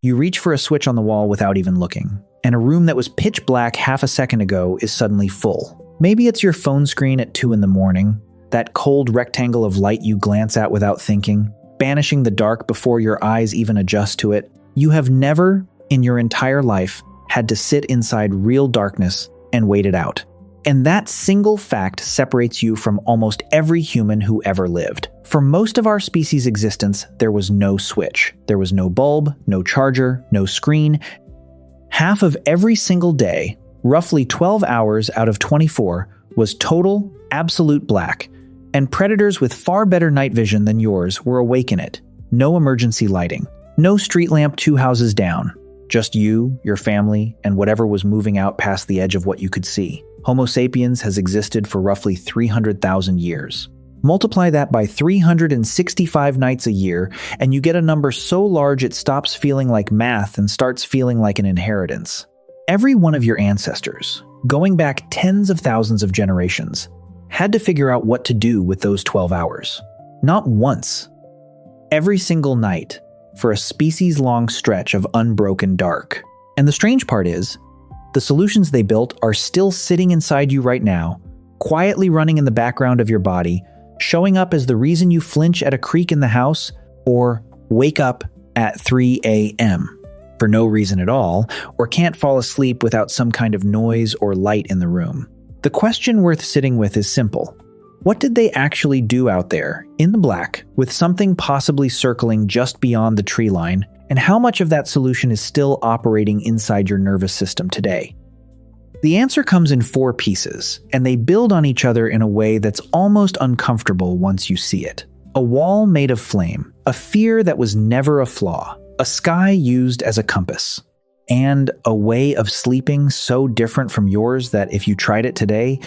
You reach for a switch on the wall without even looking, and a room that was pitch black half a second ago is suddenly full. Maybe it's your phone screen at 2 in the morning, that cold rectangle of light you glance at without thinking, banishing the dark before your eyes even adjust to it. You have never, in your entire life, had to sit inside real darkness and wait it out. And that single fact separates you from almost every human who ever lived. For most of our species' existence, there was no switch. There was no bulb, no charger, no screen. Half of every single day, roughly 12 hours out of 24, was total, absolute black, and predators with far better night vision than yours were awake in it. No emergency lighting. No street lamp 2 houses down. Just you, your family, and whatever was moving out past the edge of what you could see. Homo sapiens has existed for roughly 300,000 years. Multiply that by 365 nights a year, and you get a number so large it stops feeling like math and starts feeling like an inheritance. Every one of your ancestors, going back tens of thousands of generations, had to figure out what to do with those 12 hours. Not once. Every single night, for a species-long stretch of unbroken dark. And the strange part is, the solutions they built are still sitting inside you right now, quietly running in the background of your body, showing up as the reason you flinch at a creak in the house or wake up at 3 a.m. for no reason at all, or can't fall asleep without some kind of noise or light in the room. The question worth sitting with is simple. What did they actually do out there, in the black, with something possibly circling just beyond the tree line, and how much of that solution is still operating inside your nervous system today? The answer comes in 4 pieces, and they build on each other in a way that's almost uncomfortable once you see it. A wall made of flame, a fear that was never a flaw, a sky used as a compass, and a way of sleeping so different from yours that if you tried it today,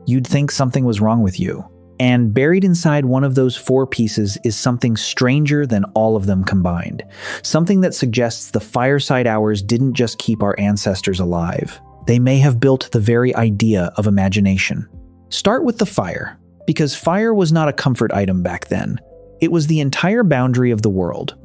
you'd think something was wrong with you. And buried inside one of those 4 pieces is something stranger than all of them combined. Something that suggests the fireside hours didn't just keep our ancestors alive. They may have built the very idea of imagination. Start with the fire, because fire was not a comfort item back then. It was the entire boundary of the world.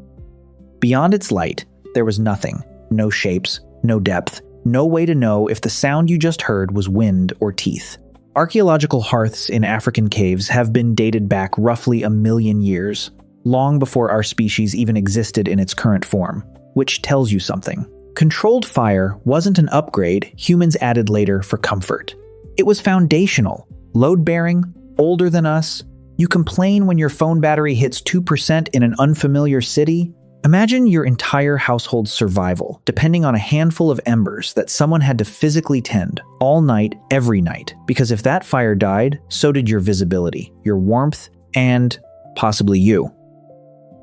Beyond its light, there was nothing. No shapes, no depth, no way to know if the sound you just heard was wind or teeth. Archaeological hearths in African caves have been dated back roughly 1 million years, long before our species even existed in its current form, which tells you something. Controlled fire wasn't an upgrade humans added later for comfort. It was foundational, load-bearing, older than us. You complain when your phone battery hits 2% in an unfamiliar city? Imagine your entire household's survival depending on a handful of embers that someone had to physically tend all night, every night, because if that fire died, so did your visibility, your warmth, and possibly you.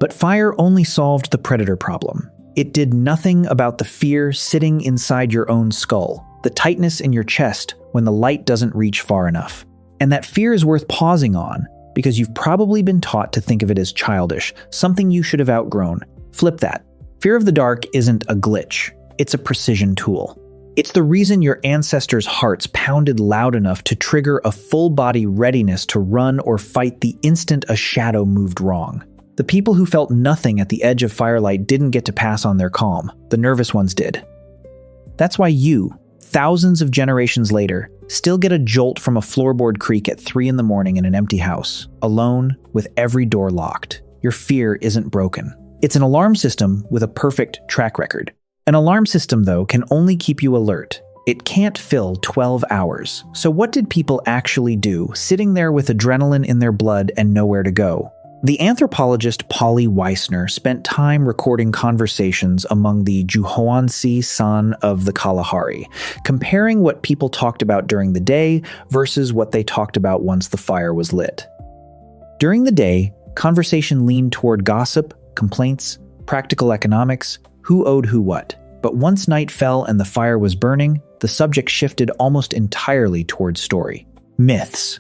But fire only solved the predator problem. It did nothing about the fear sitting inside your own skull, the tightness in your chest when the light doesn't reach far enough. And that fear is worth pausing on because you've probably been taught to think of it as childish, something you should have outgrown. Flip that. Fear of the dark isn't a glitch. It's a precision tool. It's the reason your ancestors' hearts pounded loud enough to trigger a full-body readiness to run or fight the instant a shadow moved wrong. The people who felt nothing at the edge of firelight didn't get to pass on their calm. The nervous ones did. That's why you, thousands of generations later, still get a jolt from a floorboard creak at 3 in the morning in an empty house, alone, with every door locked. Your fear isn't broken. It's an alarm system with a perfect track record. An alarm system, though, can only keep you alert. It can't fill 12 hours. So what did people actually do, sitting there with adrenaline in their blood and nowhere to go? The anthropologist Polly Wiessner spent time recording conversations among the Juhoansi San of the Kalahari, comparing what people talked about during the day versus what they talked about once the fire was lit. During the day, conversation leaned toward gossip, complaints, practical economics, who owed who what. But once night fell and the fire was burning, the subject shifted almost entirely toward story. Myths,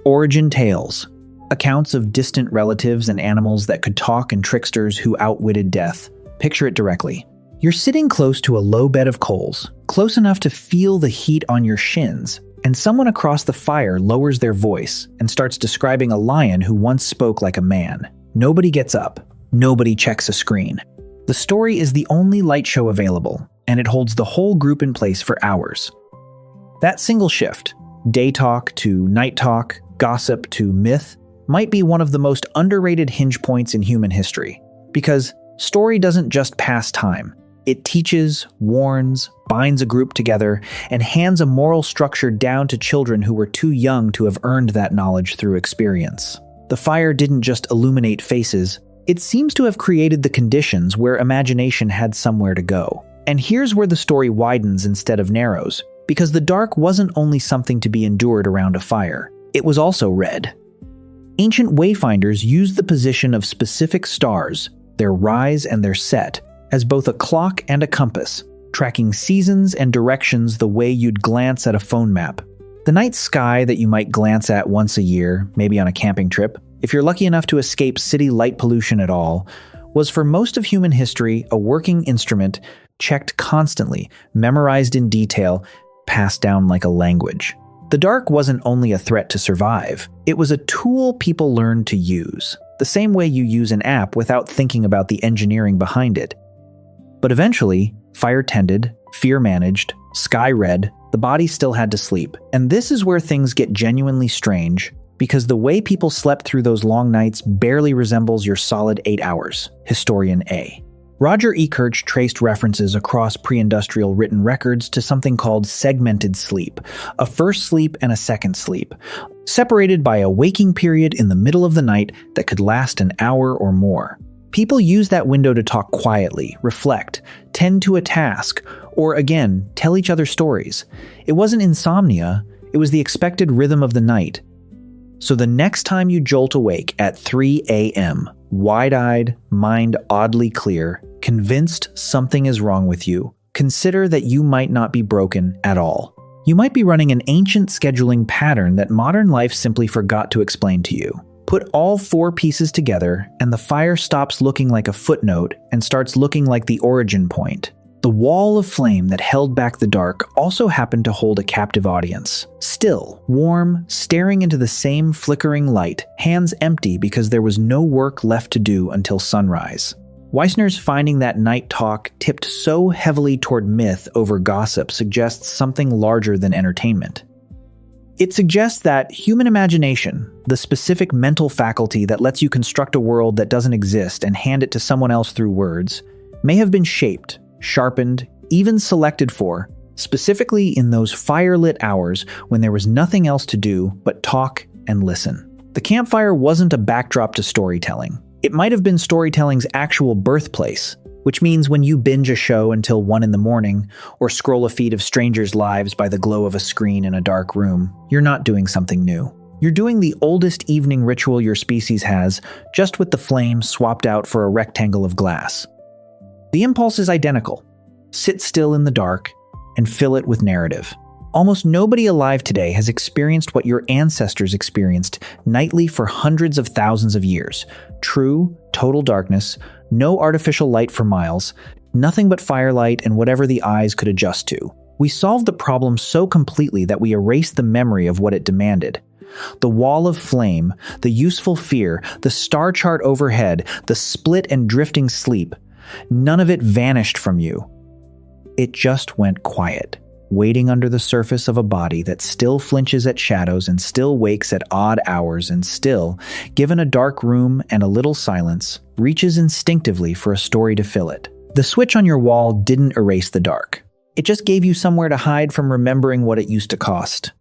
origin tales, accounts of distant relatives and animals that could talk and tricksters who outwitted death. Picture it directly. You're sitting close to a low bed of coals, close enough to feel the heat on your shins, and someone across the fire lowers their voice and starts describing a lion who once spoke like a man. Nobody gets up. Nobody checks a screen. The story is the only light show available, and it holds the whole group in place for hours. That single shift, day talk to night talk, gossip to myth, might be one of the most underrated hinge points in human history. Because story doesn't just pass time. It teaches, warns, binds a group together, and hands a moral structure down to children who were too young to have earned that knowledge through experience. The fire didn't just illuminate faces, it seems to have created the conditions where imagination had somewhere to go. And here's where the story widens instead of narrows, because the dark wasn't only something to be endured around a fire, it was also read. Ancient wayfinders used the position of specific stars, their rise and their set, as both a clock and a compass, tracking seasons and directions the way you'd glance at a phone map. The night sky that you might glance at once a year, maybe on a camping trip, if you're lucky enough to escape city light pollution at all, was for most of human history a working instrument, checked constantly, memorized in detail, passed down like a language. The dark wasn't only a threat to survive, it was a tool people learned to use, the same way you use an app without thinking about the engineering behind it. But eventually, fire tended, fear managed, sky read, the body still had to sleep. And this is where things get genuinely strange, because the way people slept through those long nights barely resembles your solid 8 hours. Historian A. Roger E. Kirch traced references across pre-industrial written records to something called segmented sleep, a first sleep and a second sleep, separated by a waking period in the middle of the night that could last an hour or more. People use that window to talk quietly, reflect, tend to a task, or again, tell each other stories. It wasn't insomnia, it was the expected rhythm of the night. So the next time you jolt awake at 3 a.m., wide-eyed, mind oddly clear, convinced something is wrong with you, consider that you might not be broken at all. You might be running an ancient scheduling pattern that modern life simply forgot to explain to you. Put all 4 pieces together, and the fire stops looking like a footnote and starts looking like the origin point. The wall of flame that held back the dark also happened to hold a captive audience. Still, warm, staring into the same flickering light, hands empty because there was no work left to do until sunrise. Wiessner's finding that night talk tipped so heavily toward myth over gossip suggests something larger than entertainment. It suggests that human imagination, the specific mental faculty that lets you construct a world that doesn't exist and hand it to someone else through words, may have been shaped, sharpened, even selected for, specifically in those fire-lit hours when there was nothing else to do but talk and listen. The campfire wasn't a backdrop to storytelling. It might have been storytelling's actual birthplace, which means when you binge a show until 1 a.m, or scroll a feed of strangers' lives by the glow of a screen in a dark room, you're not doing something new. You're doing the oldest evening ritual your species has, just with the flame swapped out for a rectangle of glass. The impulse is identical. Sit still in the dark and fill it with narrative. Almost nobody alive today has experienced what your ancestors experienced nightly for hundreds of thousands of years. True, total darkness, no artificial light for miles, nothing but firelight and whatever the eyes could adjust to. We solved the problem so completely that we erased the memory of what it demanded. The wall of flame, the useful fear, the star chart overhead, the split and drifting sleep, none of it vanished from you. It just went quiet, waiting under the surface of a body that still flinches at shadows and still wakes at odd hours and still, given a dark room and a little silence, reaches instinctively for a story to fill it. The switch on your wall didn't erase the dark. It just gave you somewhere to hide from remembering what it used to cost.